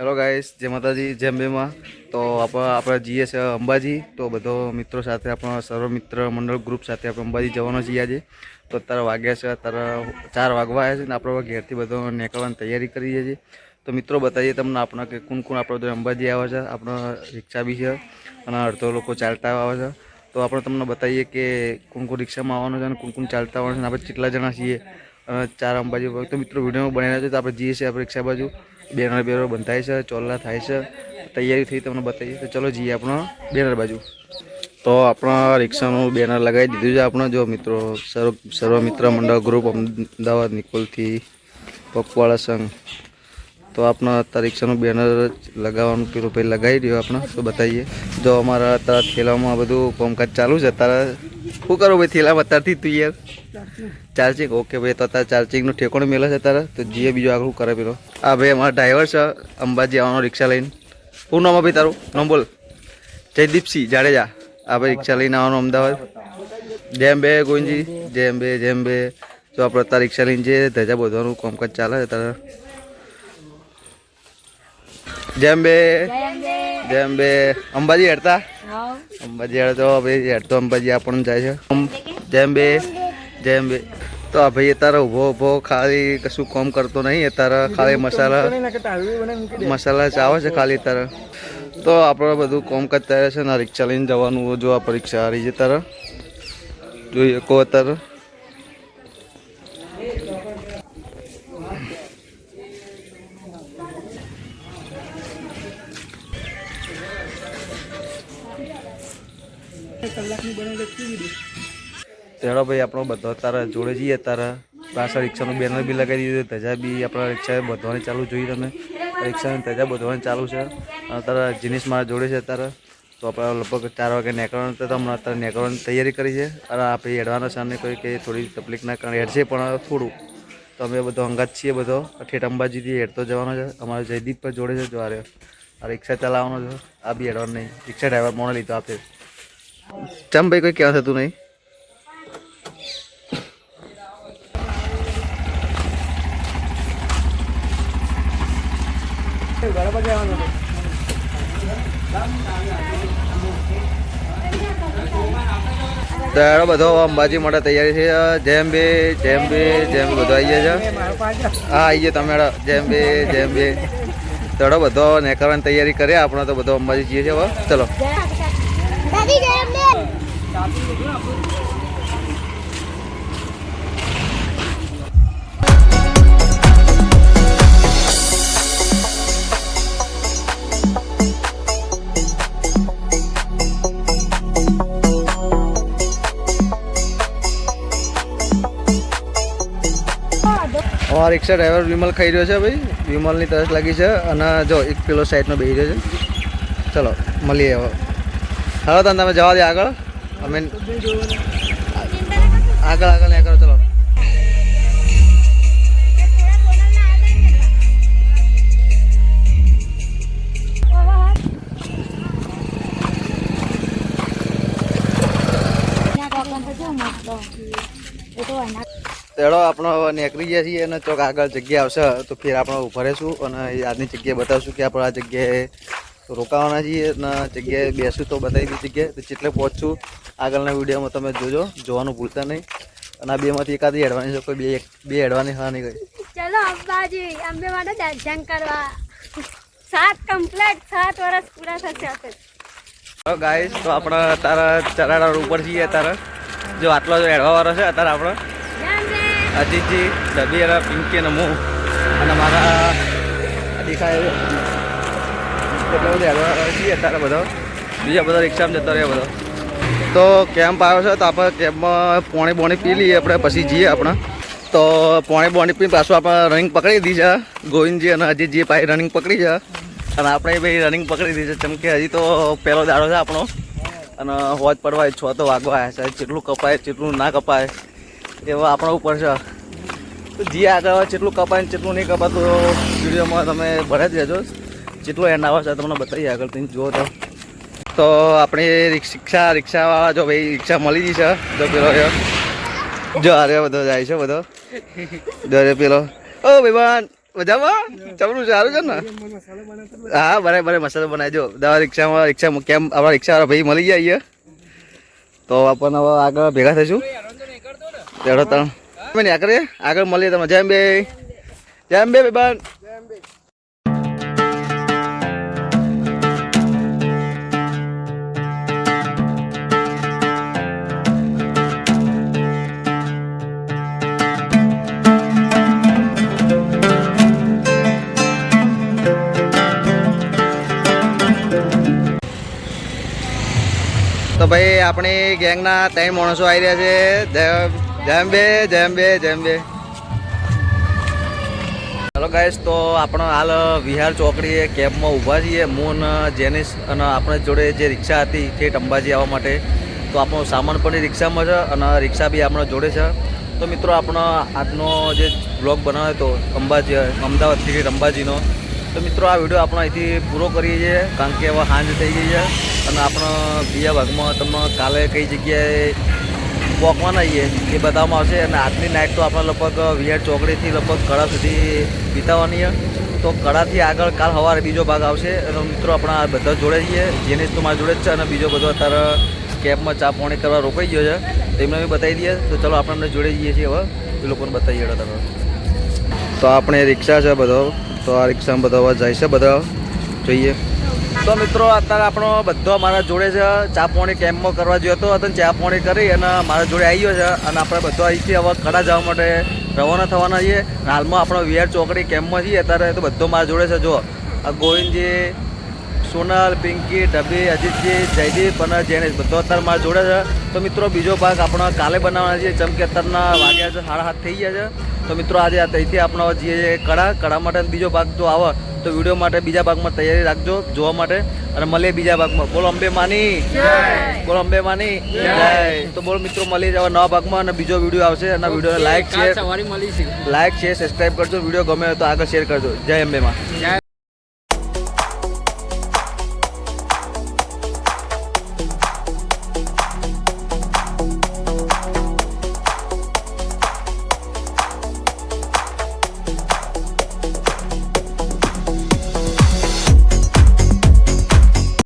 Hello guys, જય માતાજી, જય અંબેમાં. તો આપણે જઈએ છીએ અંબાજી. તો બધો મિત્રો સાથે આપણા સર્વ મિત્ર મંડળ ગ્રુપ સાથે આપણે અંબાજી જવાનો છીએ આજે. તો અત્યારે વાગ્યા છે, અત્યારે 4 વાગવા આવ્યા છે ને આપણે ઘેરથી બધો નીકળવાની તૈયારી કરીએ છીએ. તો મિત્રો બતાવીએ તમને આપણે કે કોણ આપણે બધું અંબાજી આવે છે. આપણે રિક્ષા બી છે અને અડધો લોકો ચાલતા આવે છે. તો આપણે તમને બતાવીએ કે કોણ રિક્ષામાં આવવાનું છે અને કોણ ચાલતા આવવાનું છે. આપણે કેટલા જણા છીએ અને 4 અંબાજી. તો મિત્રો વિડીયોમાં બનાવી છે. તો આપણે જઈએ છીએ આપણે રિક્ષા બાજુ. બેનર બંધાય છે, ચોલ્લા થાય છે, તૈયારી થઈ તમને બતાવીએ. તો ચલો જઈએ આપણો બેનર બાજુ. તો આપણા રિક્ષાનું બેનર લગાવી દીધું છે આપણે. જો મિત્રો સર્વ મિત્ર મંડળ ગ્રુપ અમદાવાદ નિકોલથી પગપાળા સંઘ. તો આપણા અત્યારે રિક્ષાનું બેનર લગાવવાનું પેલું પહેલાં લગાવી દો આપણે. તો બતાવીએ. જો અમારા અત્યારે થેલામાં બધું કામકાજ ચાલુ છે. અત્યારે શું કરો ભાઈ થેલામાં અત્યારથી તું યાર? ચાર્જિંગ. ઓકે ભાઈ, તો અત્યારે ચાર્જિંગનું ઠેકોણ મેલે છે અત્યારે. તો જીએ બીજું આગળ કરે પેલો. હા ભાઈ, અમારા ડ્રાઈવર છે અંબાજી આવવાનો રિક્ષા લઈને. શું નામ ભાઈ તારું? નામ બોલ. જયદીપસિંહ જાડેજા. આ ભાઈ રિક્ષા લઈને આવવાનું અમદાવાદ. જેમ બે ગોવિંદજી, જેમ બે. જો આપણે અત્યારે રિક્ષા લઈને જઈએ. ધજા બોધવાનું કામકાજ ચાલે છે અત્યારે. જેમ બે અંબાજી હેડતા. અંબાજી હેડતો ભાઈ, હેડતો અંબાજી આપણને જાય છે. જેમ બે. તો આ ભાઈ અત્યારે ઊભો ખાલી કશું કામ કરતો નહીં. અત્યારે ખાલી મસાલા ચાવે છે ખાલી અત્યારે. તો આપણે બધું કામકાજ તૈયાર છે ને રિક્ષા લઈને જવાનું. જો આ પરીક્ષા હારી છે તારે જોઈએ કહો અત્યારે. તેડો ભાઈ આપણો બધો તારા જોડે જઈએ. તારા પાછળ રિક્ષાનું બેનર બી લગાવી દીધું. ધજા બી આપણા રિક્ષા બધવાની ચાલુ જોઈએ તમે. રિક્ષાની ધજા બધવાની ચાલુ છે અને તારા જીનિસ મારા જોડે છે તારા. તો આપણે લગભગ 4 વાગે નીકળવાનું તો હમણાં અત્યારે નીકળવાની તૈયારી કરી છે. અને આપણે હેડવાના સામે કોઈ કે થોડી તકલીફના કારણે હેડશે પણ થોડું. તો અમે બધો અંગાત છીએ બધો. ઠેઠ અંબાજીથી હેડતો જવાનો છે. અમારો જયદીપ પર જોડે છે. જો આ રિક્ષા ચલાવવાનો છે. આ બી હેડવાનું નહીં. રિક્ષા ડ્રાઈવર મોને લીધો આપે. ચમ ભાઈ કોઈ ક્યાં થતું નહીં. તો બધો અંબાજી માટે તૈયારી છે. જેમ બે બધો આવી જાય છે. હા આવી જાય તમે. જેમ બે તડો બધો નીકળવાની તૈયારી કરીએ. આપણે તો બધો અંબાજી જઈએ છીએ હવે. ચલો. અમારા રિક્ષા ડ્રાઈવર વિમલ ખાઈ રહ્યો છે ભાઈ. વિમલની તરસ લાગી છે અને જો એક પેલો સાઈડનો બેસી રહ્યો છે. ચલો મળીએ હવે. હાલો તમે જવા દે આગળ. અમે આગળ નહીં કરો. ચલો. તેડો આપણો નીકળી ગયા છીએ અને ચોક આગળ જગ્યા આવશે તો ફેર આપણે ઉભા રહીશું અને આજની જગ્યાએ બતાવશું કે આપણે આ જગ્યાએ રોકાવાના છીએ અને જગ્યાએ બેસું તો બતાવી દી જગ્યાએ. તો જેટલે પહોંચશું આગળના વિડીયોમાં તમે જોજો. જોવાનું ભૂલતા નહીં. અને આ બેમાંથી એકાદી હેડવાની છે. કોઈ બે હેડવાની હા નહીં ગઈ. ચલો અંબાજી અંબે માટે દર્શન કરવા. 7 વર્ષ પૂરા થશે. તો ગાઈસ, તો આપણે તારા ચરાડા ઉપર છીએ તારા. જો આટલો જો હેડવા વાળો છે અત્યારે આપણો અજીતજી, ડબી અને પિંકી અને હું અને મારા દેખાય એટલો બધો હેડવા છીએ અત્યારે બધો. બીજા બધા રિક્ષામાં જતો રહે બધો. તો કેમ્પ આવ્યો છે તો આપણે કેમ્પમાં પોણી પી લઈએ આપણે પછી જઈએ આપણે. તો પોણી પી પાછું આપણે રનિંગ પકડી દીધી છે. ગોવિંદજી અને અજીતજી પાસે રનિંગ પકડી છે અને આપણે ભાઈ રનિંગ પકડી દીધી છે. ચમકે હજી તો પહેલો દાડો છે આપણો અને હોજ પડવા 6 તો વાગવા આવ્યા છે. જેટલું કપાય જેટલું ના કપાય એવા આપણા ઉપર છે. તો જે આગળ જેટલું કપાય જેટલું નહીં કપાતું વિડીયોમાં તમે ભરે જ રહેજો. જેટલો એન્ડ આવે છે તમને બતાવીએ આગળ તમે જુઓ તો. તો આપણી રિક્ષાવાળા જો ભાઈ રિક્ષા મળી ગઈ છે. જો પેલો જો અરે બધો જાય છે બધો. દરે પેલો ઓ ભાઈબાન મજામાં ચમનું સારું છે ને હા બરાબર મસાલો બનાવી દો દવા રિક્ષામાં કેમ આપણા રિક્ષાવાળા ભાઈ મળી ગયા અહીંયા તો આપણને હવે આગળ ભેગા થઈશું તેડો ત્રણ આગળ મળીએ તમે જેમ બે બેન તો ભાઈ આપણી ગેંગના 3 માણસો આવી રહ્યા છે જેમ બે હેલો ગાઈસ તો આપણે હાલ વિહાર ચોકડીએ કેબમાં ઊભા છીએ હું અને જેનિસ અને આપણે જોડે જે રિક્ષા હતી ઠેઠ અંબાજી આવવા માટે તો આપણો સામાન પણ રિક્ષામાં છે અને રિક્ષા બી આપણા જોડે છે તો મિત્રો આપણો આજનો જે બ્લોગ બનાવ્યો હતો અંબાજી અમદાવાદથી અંબાજીનો તો મિત્રો આ વિડીયો આપણે અહીંથી પૂરો કરીએ છીએ કારણ કે હવે સાંજ થઈ ગઈ છે અને આપણે બીજા ભાગમાં તમને કાલે કઈ જગ્યાએ વોકવાના આવીએ એ બતાવવામાં આવશે અને આજની નાઇટ તો આપણે લગભગ વિહાર ચોકડીથી લગભગ કડા સુધી વિતાવવાની છે તો કડાથી આગળ કાલ સવારે બીજો ભાગ આવશે અને મિત્રો આપણા બધા જોડે છીએ જેનિસ તો મારા જોડે જ છે અને બીજો બધો અત્યારે કેબમાં ચા પાણી કરવા રોકાઈ ગયો છે તેમને બી બતાવી દઈએ તો ચલો આપણે અમને જોડે જઈએ છીએ હવે એ લોકોને બતાવીએ તમે તો આપણે રિક્ષા છે બધો તો આ રિક્ષામાં બધા હવે જાય છે બધા જોઈએ તો મિત્રો અત્યારે આપણો બધો મારા જોડે છે ચા પાણી કેમ્પમાં કરવા ગયો હતો અને ચા પાણી કરી અને મારા જોડે આવી ગયો છે અને આપણે બધો અહીંથી હવે કડા જવા માટે રવાના થવાના છીએ હાલમાં આપણો વિહાર ચોકડી કેમ્પમાં છીએ અત્યારે તો બધો મારા જોડે છે જો આ ગોવિંદજી સોનલ પિંકી ડબ્બી અજીતજી જયદીપ અને જેનિસ બધો અત્યારે મારા જોડે છે તો મિત્રો બીજો ભાગ આપણે કાલે બનાવવાના છીએ જેમ કે અત્યારના વાગ્યા છે 7:30 થઈ ગયા છે તો મિત્રો આજે અહીંથી આપણે જઈએ કડા માટે બીજો ભાગ જો આવે તો વિડીયો માટે બીજા ભાગમાં તૈયારી રાખજો જોવા માટે અને મળીએ બીજા ભાગમાં બોલો અંબે માની જય તો બોલો મિત્રો મળી જવા નવા ભાગમાં અને બીજો વિડીયો આવશે અને વિડીયોને લાઈક શેર સબસ્ક્રાઈબ કરજો વિડીયો ગમે તો આગળ શેર કરજો જય અંબે માં.